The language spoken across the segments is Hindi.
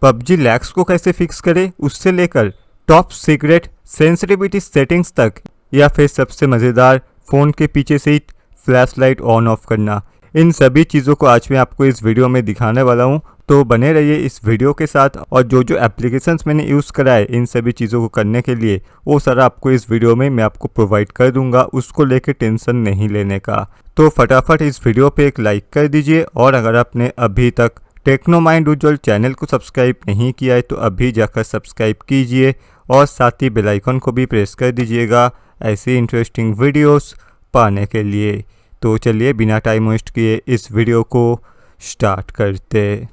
पबजी लैग्स को कैसे फिक्स करें, उससे लेकर टॉप सीक्रेट सेंसिटिविटी सेटिंग्स तक, या फिर सबसे मज़ेदार फ़ोन के पीछे से ही फ्लैश लाइट ऑन ऑफ करना, इन सभी चीज़ों को आज मैं आपको इस वीडियो में दिखाने वाला हूँ। तो बने रहिए इस वीडियो के साथ, और जो जो एप्लीकेशंस मैंने यूज़ करा है इन सभी चीज़ों को करने के लिए, वो सारा आपको इस वीडियो में मैं आपको प्रोवाइड कर दूंगा, उसको लेके टेंशन नहीं लेने का। तो फटाफट इस वीडियो पे एक लाइक कर दीजिए, और अगर आपने अभी तक टेक्नोमाइंड उज्ज्वल चैनल को सब्सक्राइब नहीं किया है तो अभी जाकर सब्सक्राइब कीजिए, और साथ ही बेल आइकन को भी प्रेस कर दीजिएगा ऐसी इंटरेस्टिंग वीडियोस पाने के लिए। तो चलिए बिना टाइम वेस्ट किए इस वीडियो को स्टार्ट करते।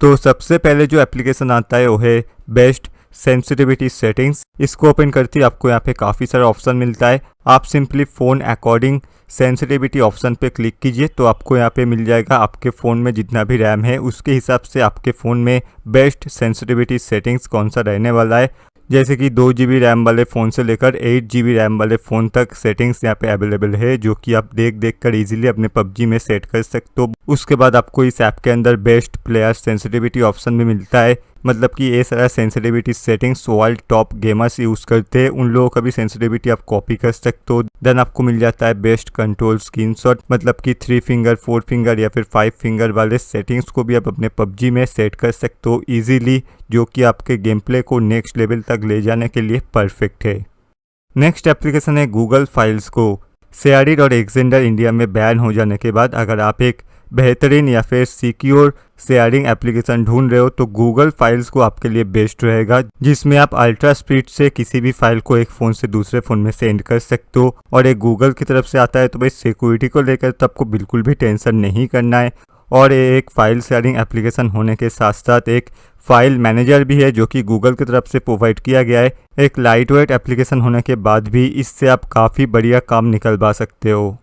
तो सबसे पहले जो एप्लीकेशन आता है वो है बेस्ट सेंसिटिविटी सेटिंग्स। इसको ओपन करते ही आपको यहाँ पे काफ़ी सारा ऑप्शन मिलता है। आप simply phone according sensitivity option पे क्लिक कीजिए तो आपको यहाँ पे मिल जाएगा आपके फ़ोन में जितना भी रैम है उसके हिसाब से आपके फ़ोन में बेस्ट सेंसिटिविटी सेटिंग्स कौन सा रहने वाला है। जैसे कि 2 GB रैम वाले फ़ोन से लेकर 8 GB रैम वाले फ़ोन तक सेटिंग्स यहाँ पे अवेलेबल है, जो कि आप देख कर इजीली अपने पबजी में सेट कर सकते हो। उसके बाद आपको इस ऐप के अंदर बेस्ट प्लेयर सेंसिटिविटी ऑप्शन भी मिलता है, मतलब कि ये सारा sensitivity settings world top gamers use करते हैं, उन लोगों का भी सेंसिटिविटी आप कॉपी कर सकते हो। देन आपको मिल जाता है बेस्ट कंट्रोल स्क्रीनशॉट, मतलब कि 3 फिंगर 4 फिंगर या फिर 5 फिंगर वाले सेटिंग्स को भी आप अपने पबजी में सेट कर सकते हो ईजिली, जो कि आपके गेम प्ले को नेक्स्ट लेवल तक ले जाने के लिए परफेक्ट है। नेक्स्ट एप्लीकेशन है गूगल फाइल्स को। शेयरिड और एक्सटेंडर इंडिया में बैन हो जाने के बाद अगर आप एक बेहतरीन या फिर सिक्योर शेयरिंग एप्लीकेशन ढूंढ रहे हो तो गूगल फाइल्स को आपके लिए बेस्ट रहेगा, जिसमें आप अल्ट्रा स्पीड से किसी भी फाइल को एक फ़ोन से दूसरे फ़ोन में सेंड कर सकते हो। और एक गूगल की तरफ से आता है तो भाई सिक्योरिटी को लेकर तो आपको बिल्कुल भी टेंशन नहीं करना है। और ये एक फाइल शेयरिंग एप्लीकेशन होने के साथ साथ एक फाइल मैनेजर भी है, जो कि गूगल की तरफ से प्रोवाइड किया गया है। एक लाइट वेट एप्लीकेशन होने के बाद भी इससे आप काफ़ी बढ़िया काम निकलवा सकते हो।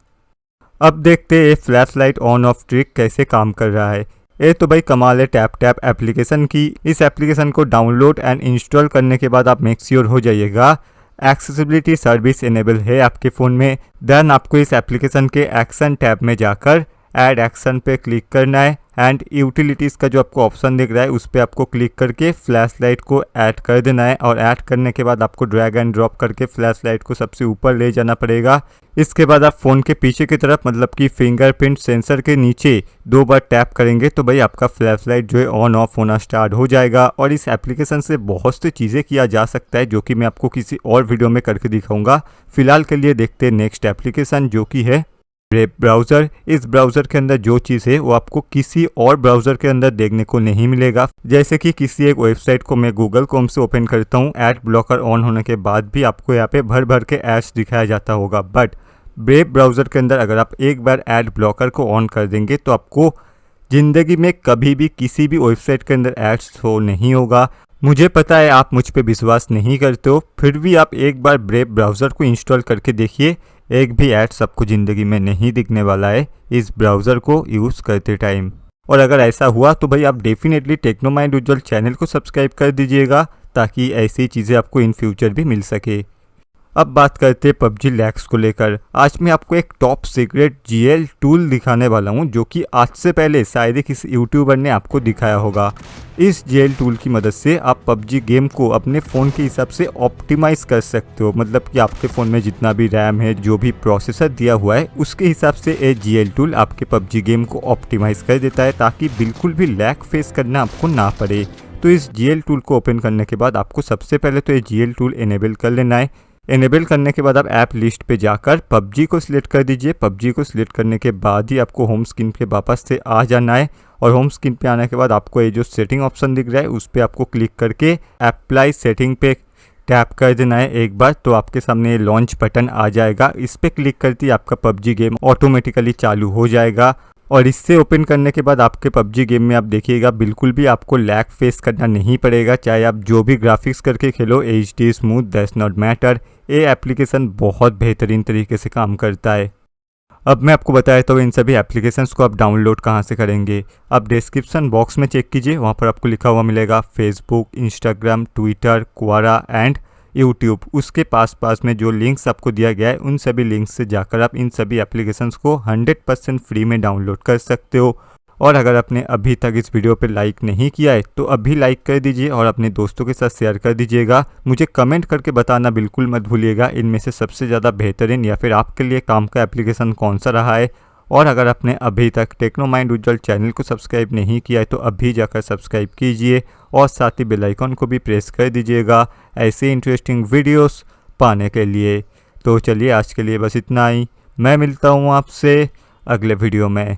अब देखते हैं flash light on off trick कैसे काम कर रहा है। ये तो भाई कमाल है टैप टैप एप्लीकेशन की। इस एप्लीकेशन को डाउनलोड एंड इंस्टॉल करने के बाद आप मेक श्योर हो जाइएगा एक्सेसिबिलिटी सर्विस इनेबल है आपके फ़ोन में। देन आपको इस एप्लीकेशन के एक्शन टैब में जाकर ऐड एक्शन पे क्लिक करना है, एंड यूटिलिटीज़ का जो आपको ऑप्शन दिख रहा है उस पर आपको क्लिक करके फ्लैश लाइट को ऐड कर देना है। और ऐड करने के बाद आपको ड्रैग एंड ड्रॉप करके फ्लैश लाइट को सबसे ऊपर ले जाना पड़ेगा। इसके बाद आप फ़ोन के पीछे की तरफ, मतलब कि फिंगरप्रिंट सेंसर के नीचे 2 बार टैप करेंगे तो भाई आपका फ्लैश लाइट जो है ऑन ऑफ होना स्टार्ट हो जाएगा। और इस एप्लीकेशन से बहुत सी चीज़ें किया जा सकता है, जो कि मैं आपको किसी और वीडियो में करके दिखाऊंगा। फिलहाल के लिए देखते हैं नेक्स्ट एप्लीकेशन, जो कि है ब्रेव ब्राउज़र। इस ब्राउज़र के अंदर जो चीज़ है वो आपको किसी और ब्राउज़र के अंदर देखने को नहीं मिलेगा। जैसे कि किसी एक वेबसाइट को मैं गूगल क्रोम से ओपन करता हूँ, एड ब्लॉकर ऑन होने के बाद भी आपको यहाँ पे भर भर के एड्स दिखाया जाता होगा। बट ब्रेव ब्राउज़र के अंदर अगर आप एक बार एड ब्लॉकर को ऑन कर देंगे तो आपको ज़िंदगी में कभी भी किसी भी वेबसाइट के अंदर एड्स शो नहीं होगा। मुझे पता है आप मुझ पे विश्वास नहीं करते हो, फिर भी आप एक बार ब्रेव ब्राउज़र को इंस्टॉल करके देखिए, एक भी एड्स आपको ज़िंदगी में नहीं दिखने वाला है इस ब्राउज़र को यूज़ करते टाइम। और अगर ऐसा हुआ तो भाई आप डेफिनेटली टेक्नोमाइंड उज्ज्वल चैनल को सब्सक्राइब कर दीजिएगा, ताकि ऐसी चीज़ें आपको इन फ्यूचर भी मिल सके। अब बात करते हैं पबजी लैग्स को लेकर। आज मैं आपको एक टॉप सीक्रेट जीएल टूल दिखाने वाला हूं, जो कि आज से पहले शायद ही किसी यूट्यूबर ने आपको दिखाया होगा। इस जीएल टूल की मदद से आप पबजी गेम को अपने फ़ोन के हिसाब से ऑप्टिमाइज़ कर सकते हो, मतलब कि आपके फ़ोन में जितना भी रैम है, जो भी प्रोसेसर दिया हुआ है, उसके हिसाब से ये जीएल टूल आपके पबजी गेम को ऑप्टिमाइज़ कर देता है, ताकि बिल्कुल भी लैग फेस करना आपको ना पड़े। तो इस जीएल टूल को ओपन करने के बाद आपको सबसे पहले तो ये जीएल टूल इनेबल कर लेना है। इनेबल करने के बाद आप ऐप लिस्ट पे जाकर पबजी को सिलेक्ट कर दीजिए। पबजी को सिलेक्ट करने के बाद ही आपको होम स्क्रीन पे वापस से आ जाना है, और होम स्क्रीन पे आने के बाद आपको ये जो सेटिंग ऑप्शन दिख रहा है उस पर आपको क्लिक करके अप्लाई सेटिंग पे टैप कर देना है एक बार, तो आपके सामने लॉन्च बटन आ जाएगा। इस पर क्लिक करते ही आपका पबजी गेम ऑटोमेटिकली चालू हो जाएगा। और इससे ओपन करने के बाद आपके पबजी गेम में आप देखिएगा बिल्कुल भी आपको लैग फेस करना नहीं पड़ेगा, चाहे आप जो भी ग्राफिक्स करके खेलो, HD smooth that's not matter. ये एप्लीकेशन बहुत बेहतरीन तरीके से काम करता है। अब मैं आपको बताया तो इन सभी एप्लीकेशंस को आप डाउनलोड कहाँ से करेंगे। आप डिस्क्रिप्शन बॉक्स में चेक कीजिए, वहाँ पर आपको लिखा हुआ मिलेगा Facebook, Instagram, Twitter, Quora and YouTube. उसके पास में जो लिंक्स आपको दिया गया है उन सभी लिंक्स से जाकर आप इन सभी एप्लीकेशंस को 100% फ्री में डाउनलोड कर सकते हो। और अगर आपने अभी तक इस वीडियो पे लाइक नहीं किया है तो अभी लाइक कर दीजिए और अपने दोस्तों के साथ शेयर कर दीजिएगा। मुझे कमेंट करके बताना बिल्कुल मत भूलिएगा इनमें से सबसे ज़्यादा बेहतरीन या फिर आपके लिए काम का एप्लीकेशन कौन सा रहा है। और अगर आपने अभी तक टेक्नोमाइंड उज्जवल चैनल को सब्सक्राइब नहीं किया है तो अभी जाकर सब्सक्राइब कीजिए और साथ ही बेल आइकन को भी प्रेस कर दीजिएगा ऐसे इंटरेस्टिंग वीडियोस पाने के लिए। तो चलिए आज के लिए बस इतना ही। मैं मिलता हूँ आपसे अगले वीडियो में।